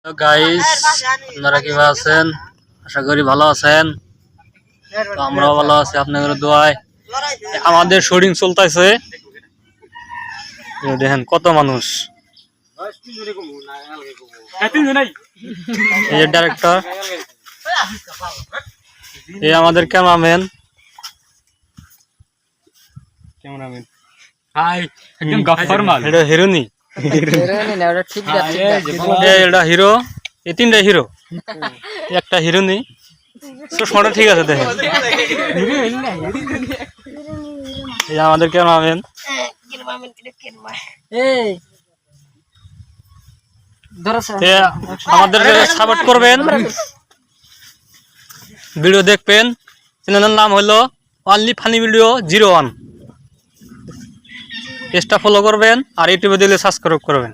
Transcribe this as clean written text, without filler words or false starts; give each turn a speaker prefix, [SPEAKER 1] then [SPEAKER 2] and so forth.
[SPEAKER 1] তো গাইস, আপনারা কিভাবে আছেন? আশা করি ভালো আছেন। তো আমরাও ভালো আছি আপনাদের দোয়ায়। আমাদের শুটিং চলতেছে, দেখেন কত মানুষ। এই যে ডাইরেক্টর, এই আমাদের ক্যামেরাম্যান।
[SPEAKER 2] একদম গফফর মাল।
[SPEAKER 1] এটা হিরোনি, এটা হিরো, এই তিনটা হিরো, একটা হিরোনি। চশমাটা ঠিক আছে দেখেন। এই আমাদের ক্যামেরাম্যান। আমাদের সাপোর্ট করবেন, ভিডিও দেখবেন। চ্যানেলের নাম হলো অনলি ফানি ভিডিও 01। পেজটা ফলো করবেন আর ইউটিউবে দিলে সাবস্ক্রাইব করবেন।